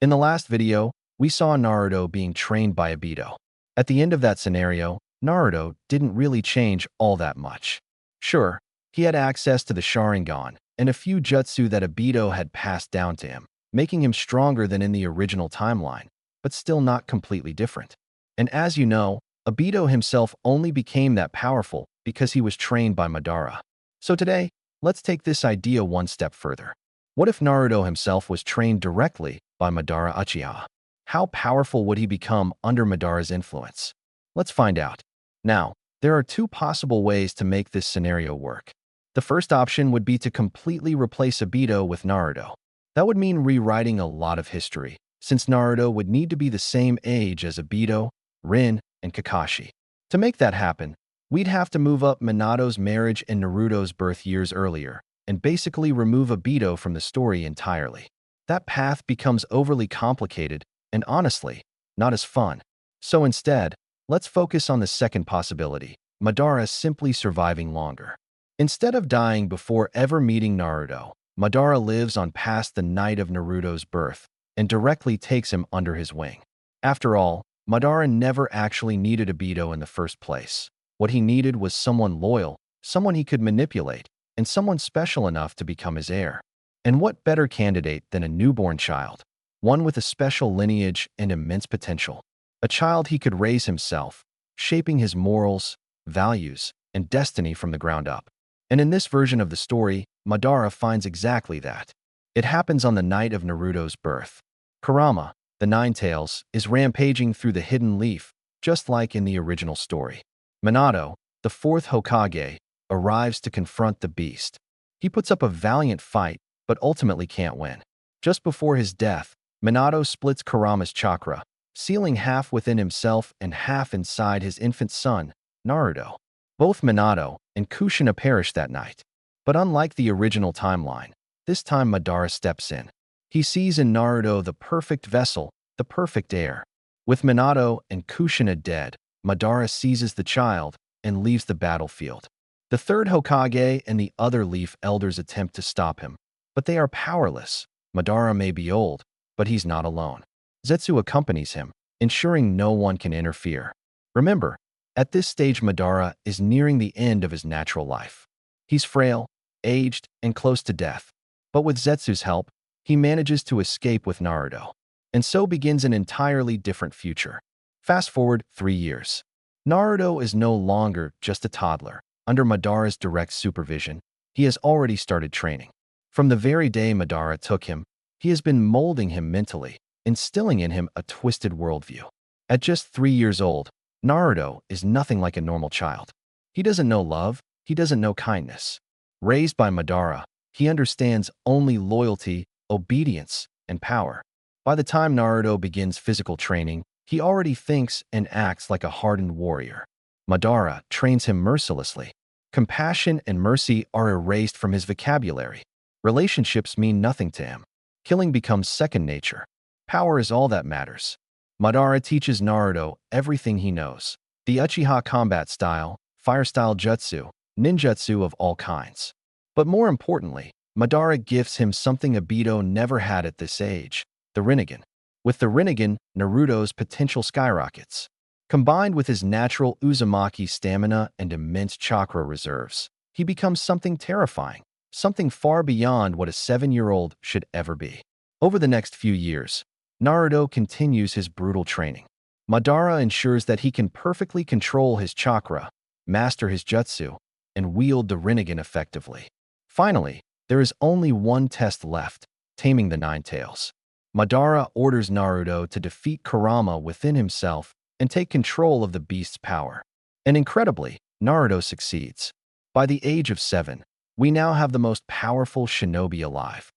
In the last video, we saw Naruto being trained by Obito. At the end of that scenario, Naruto didn't really change all that much. Sure, he had access to the Sharingan and a few jutsu that Obito had passed down to him, making him stronger than in the original timeline, but still not completely different. And as you know, Obito himself only became that powerful because he was trained by Madara. So today, let's take this idea one step further. What if Naruto himself was trained directly by Madara Uchiha? How powerful would he become under Madara's influence? Let's find out. Now, there are two possible ways to make this scenario work. The first option would be to completely replace Obito with Naruto. That would mean rewriting a lot of history, since Naruto would need to be the same age as Obito, Rin, and Kakashi. To make that happen, we'd have to move up Minato's marriage and Naruto's birth years earlier, and basically remove Obito from the story entirely. That path becomes overly complicated and honestly, not as fun. So instead, let's focus on the second possibility, Madara simply surviving longer. Instead of dying before ever meeting Naruto, Madara lives on past the night of Naruto's birth and directly takes him under his wing. After all, Madara never actually needed Obito in the first place. What he needed was someone loyal, someone he could manipulate, and someone special enough to become his heir. And what better candidate than a newborn child? One with a special lineage and immense potential. A child he could raise himself, shaping his morals, values, and destiny from the ground up. And in this version of the story, Madara finds exactly that. It happens on the night of Naruto's birth. Kurama, the Nine-Tails, is rampaging through the Hidden Leaf, just like in the original story. Minato, the fourth Hokage, arrives to confront the beast. He puts up a valiant fight, but ultimately can't win. Just before his death, Minato splits Kurama's chakra, sealing half within himself and half inside his infant son, Naruto. Both Minato and Kushina perish that night. But unlike the original timeline, this time Madara steps in. He sees in Naruto the perfect vessel, the perfect heir. With Minato and Kushina dead, Madara seizes the child and leaves the battlefield. The third Hokage and the other Leaf Elders attempt to stop him, but they are powerless. Madara may be old, but he's not alone. Zetsu accompanies him, ensuring no one can interfere. Remember, at this stage Madara is nearing the end of his natural life. He's frail, aged, and close to death. But with Zetsu's help, he manages to escape with Naruto. And so begins an entirely different future. Fast forward 3 years. Naruto is no longer just a toddler. Under Madara's direct supervision, he has already started training. From the very day Madara took him, he has been molding him mentally, instilling in him a twisted worldview. At just 3 years old, Naruto is nothing like a normal child. He doesn't know love, he doesn't know kindness. Raised by Madara, he understands only loyalty, obedience, and power. By the time Naruto begins physical training, he already thinks and acts like a hardened warrior. Madara trains him mercilessly. Compassion and mercy are erased from his vocabulary. Relationships mean nothing to him. Killing becomes second nature. Power is all that matters. Madara teaches Naruto everything he knows. The Uchiha combat style, fire-style jutsu, ninjutsu of all kinds. But more importantly, Madara gifts him something Obito never had at this age, the Rinnegan. With the Rinnegan, Naruto's potential skyrockets. Combined with his natural Uzumaki stamina and immense chakra reserves, he becomes something terrifying, something far beyond what a 7-year-old should ever be. Over the next few years, Naruto continues his brutal training. Madara ensures that he can perfectly control his chakra, master his jutsu, and wield the Rinnegan effectively. Finally, there is only one test left, taming the Nine-Tails. Madara orders Naruto to defeat Kurama within himself and take control of the beast's power. And incredibly, Naruto succeeds. By the age of 7, we now have the most powerful shinobi alive.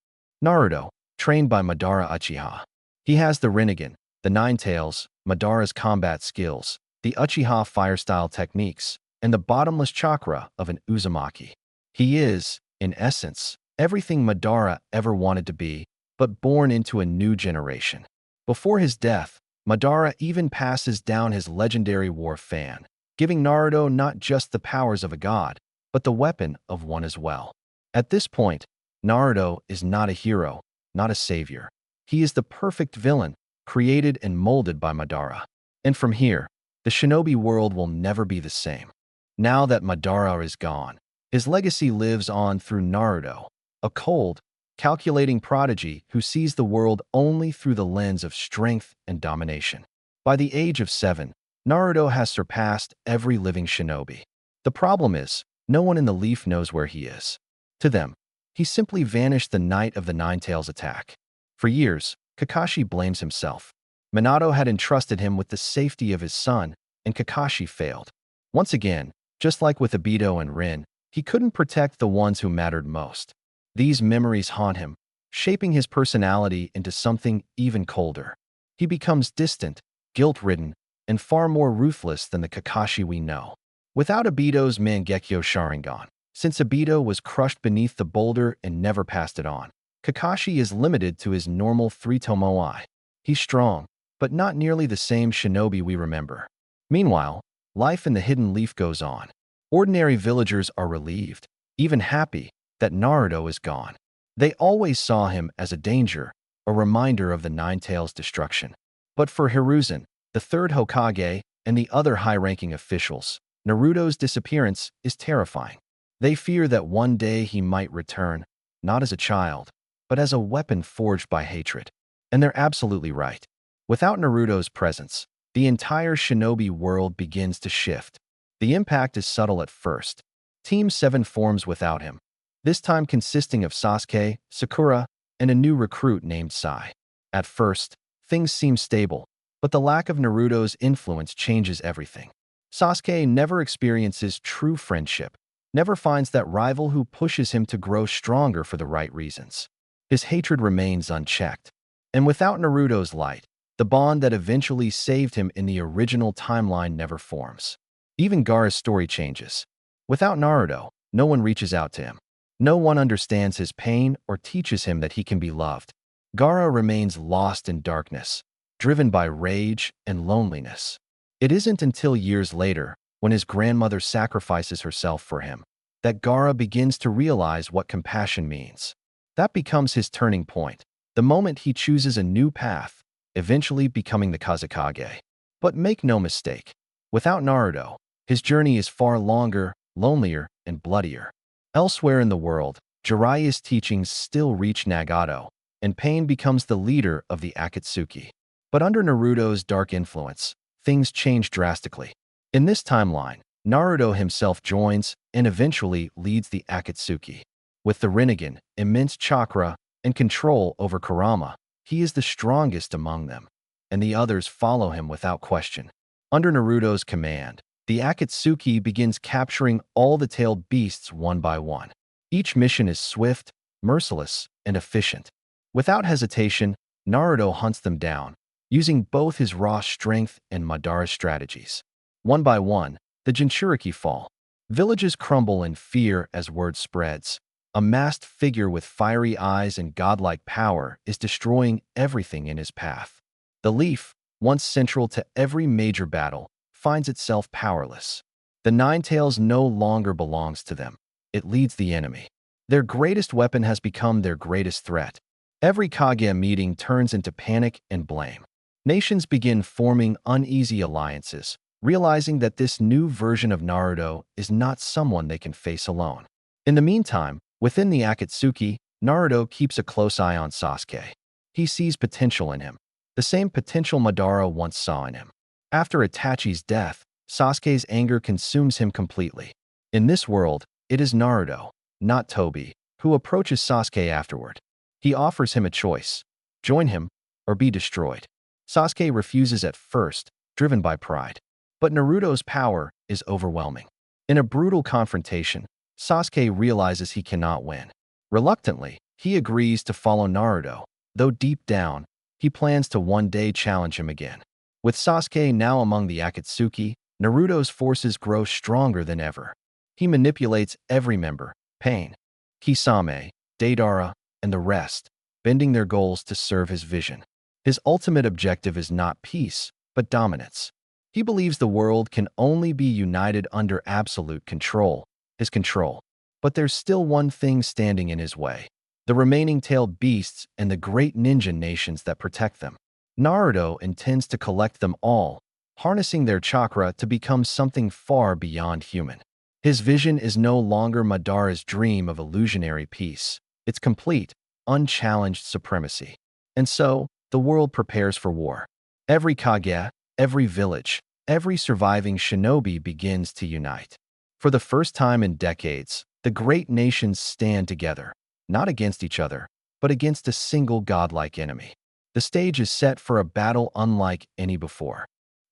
Naruto, trained by Madara Uchiha. He has the Rinnegan, the Nine-Tails, Madara's combat skills, the Uchiha fire-style techniques, and the bottomless chakra of an Uzumaki. He is, in essence, everything Madara ever wanted to be, but born into a new generation. Before his death, Madara even passes down his legendary war fan, giving Naruto not just the powers of a god, but the weapon of one as well. At this point, Naruto is not a hero, not a savior. He is the perfect villain, created and molded by Madara. And from here, the shinobi world will never be the same. Now that Madara is gone, his legacy lives on through Naruto, a cold, calculating prodigy who sees the world only through the lens of strength and domination. By the age of 7, Naruto has surpassed every living shinobi. The problem is, no one in the Leaf knows where he is. To them, he simply vanished the night of the Nine-Tails attack. For years, Kakashi blames himself. Minato had entrusted him with the safety of his son, and Kakashi failed. Once again, just like with Obito and Rin, he couldn't protect the ones who mattered most. These memories haunt him, shaping his personality into something even colder. He becomes distant, guilt-ridden, and far more ruthless than the Kakashi we know. Without Obito's Mangekyo Sharingan, since Obito was crushed beneath the boulder and never passed it on, Kakashi is limited to his normal 3-tomoe. He's strong, but not nearly the same shinobi we remember. Meanwhile, life in the Hidden Leaf goes on. Ordinary villagers are relieved, even happy, that Naruto is gone. They always saw him as a danger, a reminder of the Nine-Tails' destruction. But for Hiruzen, the third Hokage, and the other high-ranking officials, Naruto's disappearance is terrifying. They fear that one day he might return, not as a child, but as a weapon forged by hatred. And they're absolutely right. Without Naruto's presence, the entire shinobi world begins to shift. The impact is subtle at first. Team 7 forms without him, this time consisting of Sasuke, Sakura, and a new recruit named Sai. At first, things seem stable, but the lack of Naruto's influence changes everything. Sasuke never experiences true friendship, never finds that rival who pushes him to grow stronger for the right reasons. His hatred remains unchecked. And without Naruto's light, the bond that eventually saved him in the original timeline never forms. Even Gaara's story changes. Without Naruto, no one reaches out to him. No one understands his pain or teaches him that he can be loved. Gaara remains lost in darkness, driven by rage and loneliness. It isn't until years later, when his grandmother sacrifices herself for him, that Gaara begins to realize what compassion means. That becomes his turning point, the moment he chooses a new path, eventually becoming the Kazekage. But make no mistake, without Naruto, his journey is far longer, lonelier, and bloodier. Elsewhere in the world, Jiraiya's teachings still reach Nagato, and Pain becomes the leader of the Akatsuki. But under Naruto's dark influence, things change drastically. In this timeline, Naruto himself joins and eventually leads the Akatsuki. With the Rinnegan, immense chakra, and control over Kurama, he is the strongest among them, and the others follow him without question. Under Naruto's command, the Akatsuki begins capturing all the tailed beasts one by one. Each mission is swift, merciless, and efficient. Without hesitation, Naruto hunts them down, using both his raw strength and Madara's strategies. One by one, the Jinchuriki fall. Villages crumble in fear as word spreads. A masked figure with fiery eyes and godlike power is destroying everything in his path. The Leaf, once central to every major battle, finds itself powerless. The Nine-Tails no longer belongs to them. It leads the enemy. Their greatest weapon has become their greatest threat. Every Kage meeting turns into panic and blame. Nations begin forming uneasy alliances, realizing that this new version of Naruto is not someone they can face alone. In the meantime, within the Akatsuki, Naruto keeps a close eye on Sasuke. He sees potential in him, the same potential Madara once saw in him. After Itachi's death, Sasuke's anger consumes him completely. In this world, it is Naruto, not Tobi, who approaches Sasuke afterward. He offers him a choice: join him or be destroyed. Sasuke refuses at first, driven by pride. But Naruto's power is overwhelming. In a brutal confrontation, Sasuke realizes he cannot win. Reluctantly, he agrees to follow Naruto, though deep down, he plans to one day challenge him again. With Sasuke now among the Akatsuki, Naruto's forces grow stronger than ever. He manipulates every member, Pain, Kisame, Deidara, and the rest, bending their goals to serve his vision. His ultimate objective is not peace, but dominance. He believes the world can only be united under absolute control, his control. But there's still one thing standing in his way: the remaining tailed beasts, and the great ninja nations that protect them. Naruto intends to collect them all, harnessing their chakra to become something far beyond human. His vision is no longer Madara's dream of illusionary peace. It's complete, unchallenged supremacy. And so, the world prepares for war. Every Kage, every village, every surviving shinobi begins to unite. For the first time in decades, the great nations stand together, not against each other, but against a single godlike enemy. The stage is set for a battle unlike any before.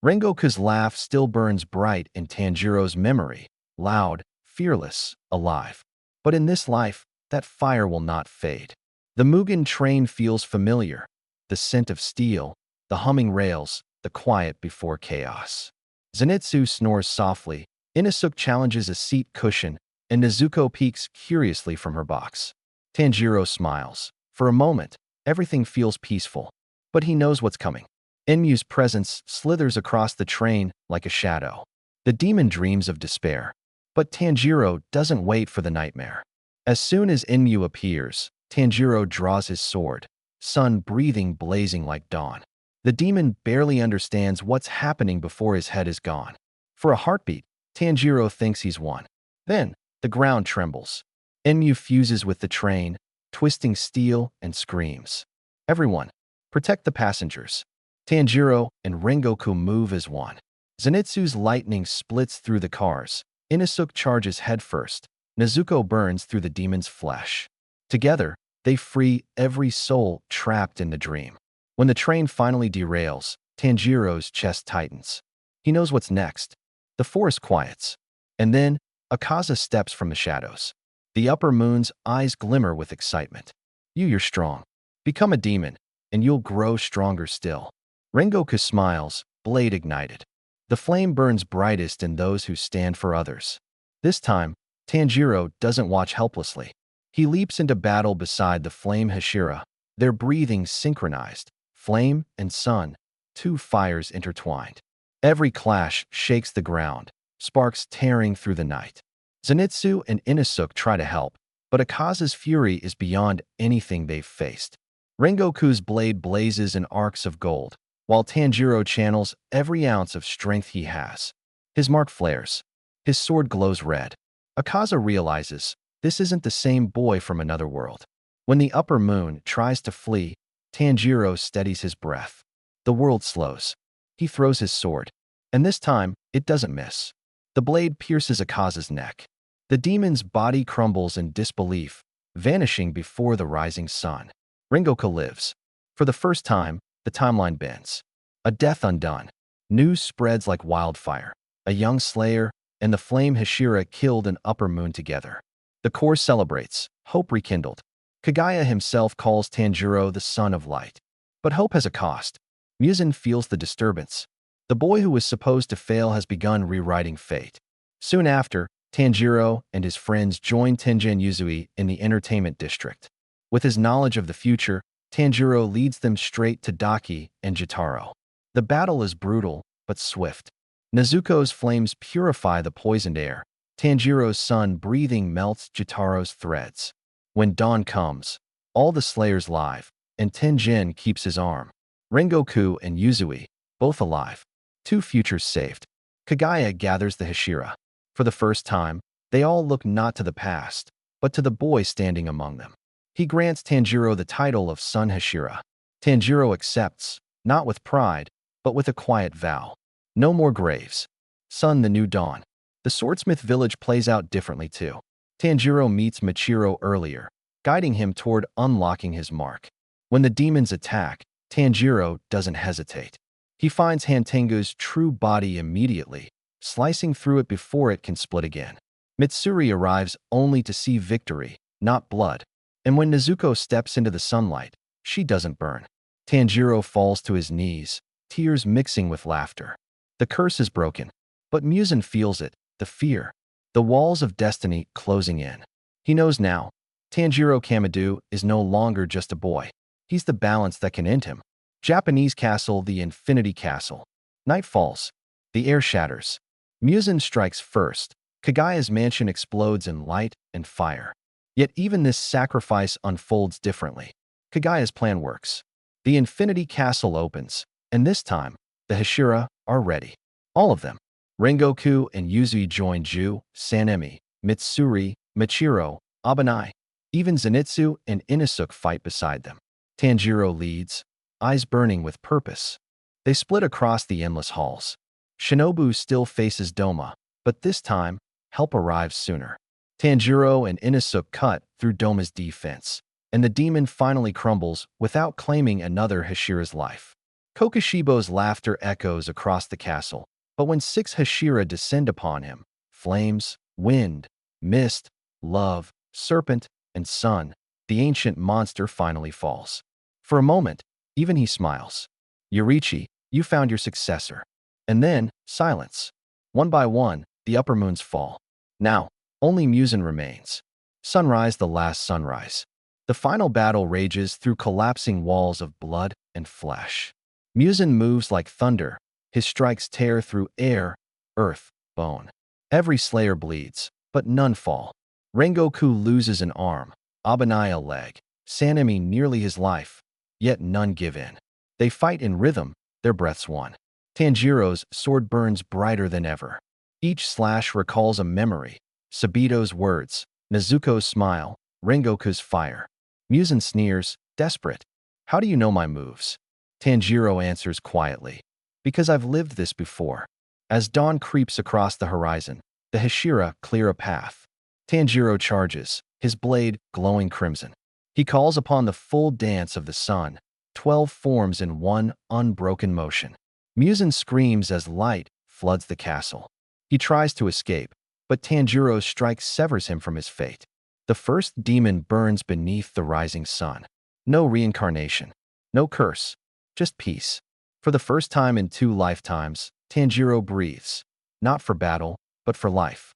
Rengoku's laugh still burns bright in Tanjiro's memory, loud, fearless, alive. But in this life, that fire will not fade. The Mugen train feels familiar, the scent of steel, the humming rails, the quiet before chaos. Zenitsu snores softly, Inosuke challenges a seat cushion, and Nezuko peeks curiously from her box. Tanjiro smiles. For a moment, everything feels peaceful, but he knows what's coming. Enyu's presence slithers across the train like a shadow. The demon dreams of despair, but Tanjiro doesn't wait for the nightmare. As soon as Enyu appears, Tanjiro draws his sword, sun breathing blazing like dawn. The demon barely understands what's happening before his head is gone. For a heartbeat, Tanjiro thinks he's won. Then, the ground trembles. Enyu fuses with the train, twisting steel and screams. Everyone, protect the passengers. Tanjiro and Rengoku move as one. Zenitsu's lightning splits through the cars. Inosuke charges headfirst. Nezuko burns through the demon's flesh. Together, they free every soul trapped in the dream. When the train finally derails, Tanjiro's chest tightens. He knows what's next. The forest quiets. And then, Akaza steps from the shadows. The upper moon's eyes glimmer with excitement. You're strong. Become a demon, and you'll grow stronger still. Rengoku smiles, blade ignited. The flame burns brightest in those who stand for others. This time, Tanjiro doesn't watch helplessly. He leaps into battle beside the flame Hashira, their breathing synchronized, flame and sun, two fires intertwined. Every clash shakes the ground, sparks tearing through the night. Zenitsu and Inosuke try to help, but Akaza's fury is beyond anything they've faced. Rengoku's blade blazes in arcs of gold, while Tanjiro channels every ounce of strength he has. His mark flares. His sword glows red. Akaza realizes this isn't the same boy from another world. When the upper moon tries to flee, Tanjiro steadies his breath. The world slows. He throws his sword, and this time, it doesn't miss. The blade pierces Akaza's neck. The demon's body crumbles in disbelief, vanishing before the rising sun. Rengoku lives. For the first time, the timeline bends. A death undone. News spreads like wildfire. A young slayer and the flame Hashira killed an upper moon together. The core celebrates, hope rekindled. Kagaya himself calls Tanjiro the son of light. But hope has a cost. Muzan feels the disturbance. The boy who was supposed to fail has begun rewriting fate. Soon after, Tanjiro and his friends join Tenjin Uzui in the entertainment district. With his knowledge of the future, Tanjiro leads them straight to Daki and Jotaro. The battle is brutal, but swift. Nezuko's flames purify the poisoned air. Tanjiro's sun breathing melts Jotaro's threads. When dawn comes, all the slayers live, and Tenjin keeps his arm. Rengoku and Uzui, both alive. Two futures saved. Kagaya gathers the Hashira. For the first time, they all look not to the past, but to the boy standing among them. He grants Tanjiro the title of Son Hashira. Tanjiro accepts, not with pride, but with a quiet vow. No more graves. Sun the new dawn. The swordsmith village plays out differently too. Tanjiro meets Michiro earlier, guiding him toward unlocking his mark. When the demons attack, Tanjiro doesn't hesitate. He finds Hantengu's true body immediately, slicing through it before it can split again. Mitsuri arrives only to see victory, not blood. And when Nezuko steps into the sunlight, she doesn't burn. Tanjiro falls to his knees, tears mixing with laughter. The curse is broken, but Muzan feels it, the fear. The walls of destiny closing in. He knows now, Tanjiro Kamado is no longer just a boy. He's the balance that can end him. Japanese castle, the Infinity Castle. Night falls. The air shatters. Muzan strikes first. Kagaya's mansion explodes in light and fire. Yet even this sacrifice unfolds differently. Kagaya's plan works. The Infinity Castle opens, and this time, the Hashira are ready. All of them. Rengoku and Yuzui join Ju, Sanemi, Mitsuri, Michiro, Abanai. Even Zenitsu and Inosuke fight beside them. Tanjiro leads, eyes burning with purpose. They split across the endless halls. Shinobu still faces Doma, but this time, help arrives sooner. Tanjiro and Inosuke cut through Doma's defense, and the demon finally crumbles without claiming another Hashira's life. Kokishibo's laughter echoes across the castle, but when 6 Hashira descend upon him, flames, wind, mist, love, serpent, and sun, the ancient monster finally falls. For a moment, even he smiles. Yorichi, you found your successor. And then, silence. One by one, the upper moons fall. Now, only Muzan remains. Sunrise, the last sunrise. The final battle rages through collapsing walls of blood and flesh. Muzan moves like thunder. His strikes tear through air, earth, bone. Every slayer bleeds, but none fall. Rengoku loses an arm, Abanai a leg, Sanemi nearly his life, yet none give in. They fight in rhythm, their breaths one. Tanjiro's sword burns brighter than ever. Each slash recalls a memory, Sabito's words, Nezuko's smile, Rengoku's fire. Muzan sneers, desperate. How do you know my moves? Tanjiro answers quietly. Because I've lived this before. As dawn creeps across the horizon, the Hashira clear a path. Tanjiro charges, his blade glowing crimson. He calls upon the full dance of the sun, 12 forms in one unbroken motion. Muzan screams as light floods the castle. He tries to escape, but Tanjiro's strike severs him from his fate. The first demon burns beneath the rising sun. No reincarnation, no curse, just peace. For the first time in 2 lifetimes, Tanjiro breathes, not for battle, but for life.